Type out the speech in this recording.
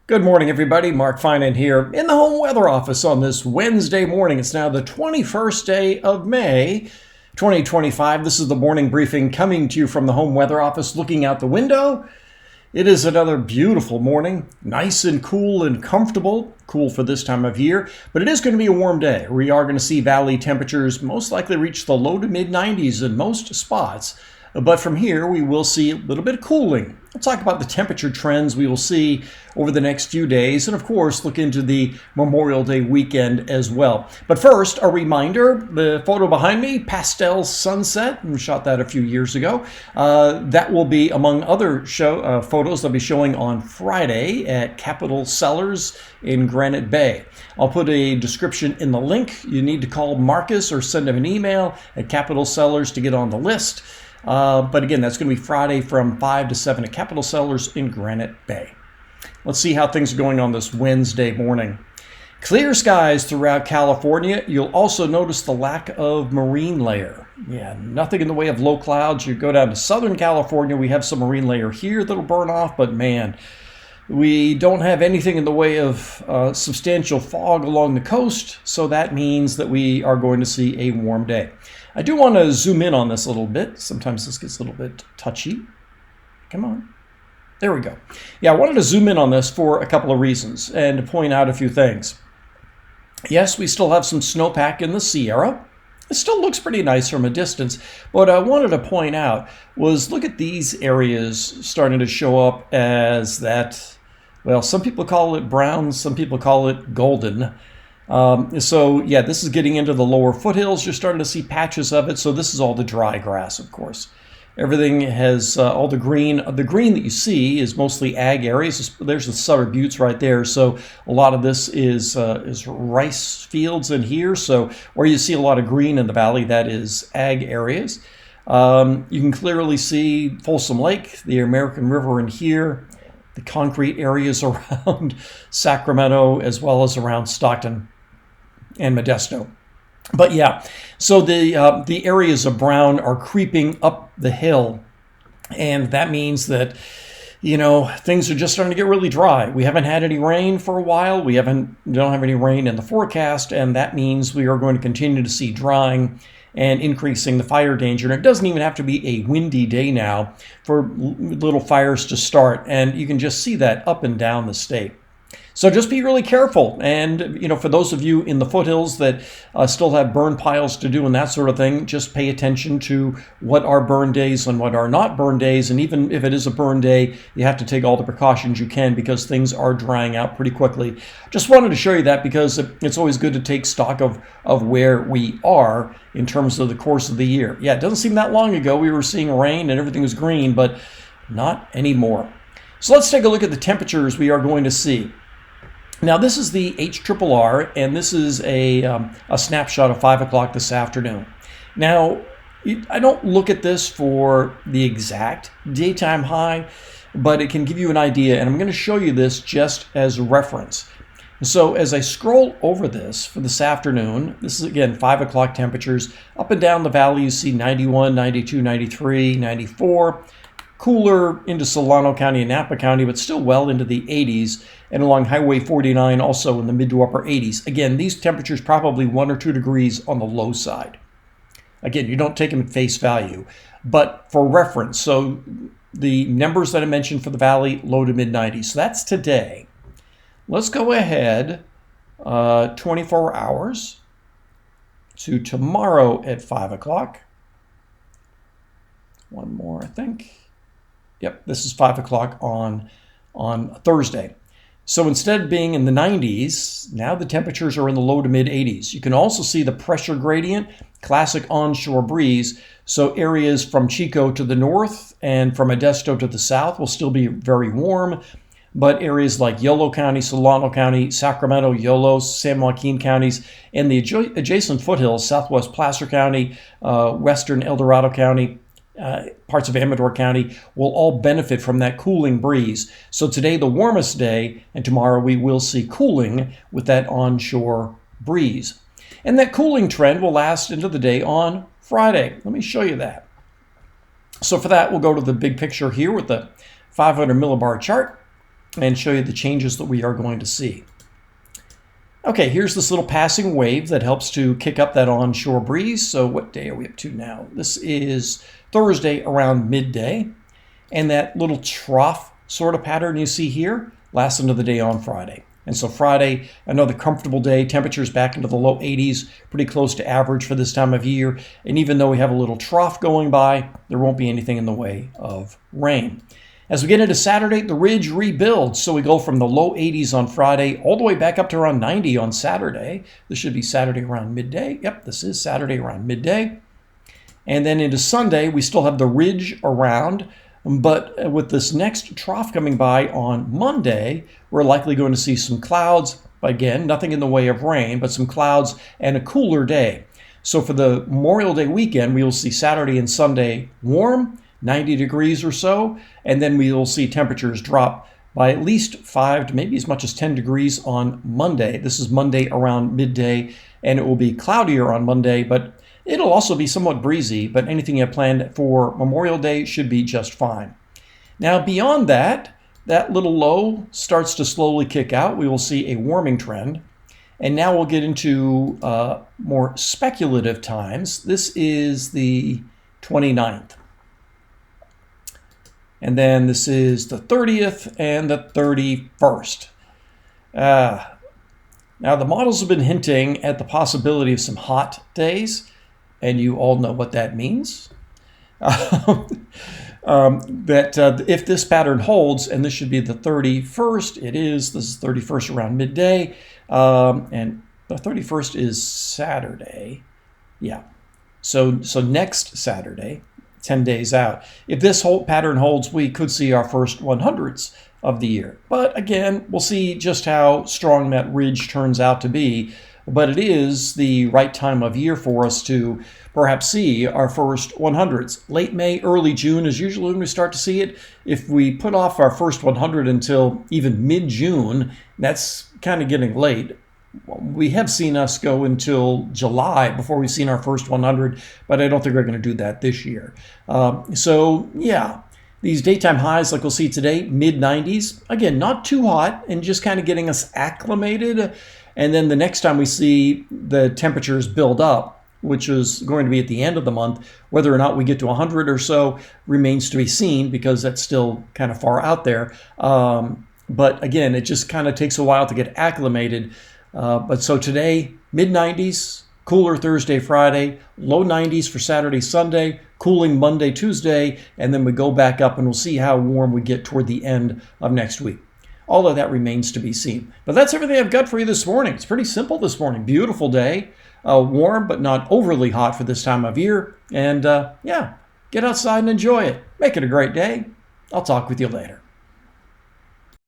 Good morning, everybody. Mark Finan here in the home weather office on this Wednesday morning. It's now the 21st day of May, 2025. This is the morning briefing coming to you from the home weather office looking out the window. It is another beautiful morning, nice and cool and comfortable, cool for this time of year, but it is going to be a warm day. We are going to see valley temperatures most likely reach the low to mid 90s in most spots. But from here, we will see a little bit of cooling. We'll talk about the temperature trends we will see over the next few days, and of course, look into the Memorial Day weekend as well. But first, a reminder, the photo behind me, pastel sunset, we shot that a few years ago. That will be, among other photos, they'll be showing on Friday at Capitol Cellars in Granite Bay. I'll put a description in the link. You need to call Marcus or send him an email at Capitol Cellars to get on the list. But again, that's going to be Friday from 5 to 7 at Capitol Cellars in Granite Bay. Let's see how things are going on this Wednesday morning. Clear skies throughout California. You'll also notice the lack of marine layer. Yeah, nothing in the way of low clouds. You go down to Southern California, we have some marine layer here that'll burn off, but man, we don't have anything in the way of substantial fog along the coast, so that means that we are going to see a warm day. I do want to zoom in on this a little bit. Sometimes this gets a little bit touchy. Come on. There we go. Yeah, I wanted to zoom in on this for a couple of reasons and to point out a few things. Yes, we still have some snowpack in the Sierra. It still looks pretty nice from a distance. What I wanted to point out was look at these areas starting to show up as that, well, some people call it brown, some people call it golden. So yeah, this is getting into the lower foothills. You're starting to see patches of it. So this is all the dry grass, of course. Everything has all the green. The green that you see is mostly ag areas. There's the Sutter Buttes right there. So a lot of this is rice fields in here. So where you see a lot of green in the valley, that is ag areas. You can clearly see Folsom Lake, the American River in here, the concrete areas around Sacramento, as well as around Stockton and Modesto. But yeah, so the areas of brown are creeping up the hill, and that means that, you know, things are just starting to get really dry. We haven't had any rain for a while. We don't have any rain in the forecast, and that means we are going to continue to see drying and increasing the fire danger. And it doesn't even have to be a windy day now for little fires to start, and you can just see that up and down the state. So just be really careful. And, you know, for those of you in the foothills that still have burn piles to do and that sort of thing, just pay attention to what are burn days and what are not burn days. And even if it is a burn day, you have to take all the precautions you can because things are drying out pretty quickly. Just wanted to show you that because it's always good to take stock of where we are in terms of the course of the year. Yeah, it doesn't seem that long ago we were seeing rain and everything was green, but not anymore. So let's take a look at the temperatures we are going to see. Now, this is the HRRR, and this is a snapshot of 5 o'clock this afternoon. Now, I don't look at this for the exact daytime high, but it can give you an idea, and I'm going to show you this just as a reference. So as I scroll over this for this afternoon, this is, again, 5 o'clock temperatures. Up and down the valley, you see 91, 92, 93, 94. Cooler into Solano County and Napa County, but still well into the 80s, and along Highway 49 also in the mid to upper 80s. Again, these temperatures probably 1 or 2 degrees on the low side. Again, you don't take them at face value, but for reference, so the numbers that I mentioned for the valley, low to mid 90s. So that's today. Let's go ahead 24 hours to tomorrow at 5 o'clock. One more, I think. Yep, this is 5 o'clock on Thursday. So instead of being in the 90s, now the temperatures are in the low to mid 80s. You can also see the pressure gradient, classic onshore breeze. So areas from Chico to the north and from Modesto to the south will still be very warm. But areas like Yolo County, Solano County, Sacramento, Yolo, San Joaquin counties, and the adjacent foothills, southwest Placer County, western El Dorado County, parts of Amador County will all benefit from that cooling breeze. So today the warmest day, and tomorrow we will see cooling with that onshore breeze. And that cooling trend will last into the day on Friday. Let me show you that. So for that, we'll go to the big picture here with the 500 millibar chart. and show you the changes that we are going to see. Okay, here's this little passing wave that helps to kick up that onshore breeze. So what day are we up to now? This is Thursday around midday. And that little trough sort of pattern you see here lasts into the day on Friday. And so Friday, another comfortable day, temperatures back into the low 80s, pretty close to average for this time of year. And even though we have a little trough going by, there won't be anything in the way of rain. As we get into Saturday, the ridge rebuilds. So we go from the low 80s on Friday all the way back up to around 90 on Saturday. This should be Saturday around midday. Yep, this is Saturday around midday. And then into Sunday, we still have the ridge around. But with this next trough coming by on Monday, we're likely going to see some clouds. Again, nothing in the way of rain, but some clouds and a cooler day. So for the Memorial Day weekend, we will see Saturday and Sunday warm, 90 degrees or so, and then we will see temperatures drop by at least 5 to maybe as much as 10 degrees on Monday. This is Monday around midday, and it will be cloudier on Monday, but it'll also be somewhat breezy, but anything you have planned for Memorial Day should be just fine. Now, beyond that, that little low starts to slowly kick out. We will see a warming trend. And now we'll get into more speculative times. This is the 29th. And then this is the 30th and the 31st. Now, the models have been hinting at the possibility of some hot days, and you all know what that means. If this pattern holds, and this should be the 31st, it is. This is 31st around midday, and the 31st is Saturday. Yeah. So next Saturday, 10 days out. If this whole pattern holds, we could see our first 100s of the year. But again, we'll see just how strong that ridge turns out to be. But it is the right time of year for us to perhaps see our first 100s. Late May, early June is usually when we start to see it. If we put off our first 100 until even mid-June, that's kind of getting late. We have seen us go until July before we've seen our first 100, but I don't think we're going to do that this year. So yeah, these daytime highs like we'll see today, mid-90s. Again, not too hot and just kind of getting us acclimated. And then the next time we see the temperatures build up, which is going to be at the end of the month, whether or not we get to 100 or so remains to be seen because that's still kind of far out there. But again, it just kind of takes a while to get acclimated. But so today, mid-90s, cooler Thursday, Friday, low 90s for Saturday, Sunday, cooling Monday, Tuesday, and then we go back up and we'll see how warm we get toward the end of next week. All of that remains to be seen. But that's everything I've got for you this morning. It's pretty simple this morning. Beautiful day, warm but not overly hot for this time of year. And yeah, get outside and enjoy it. Make it a great day. I'll talk with you later.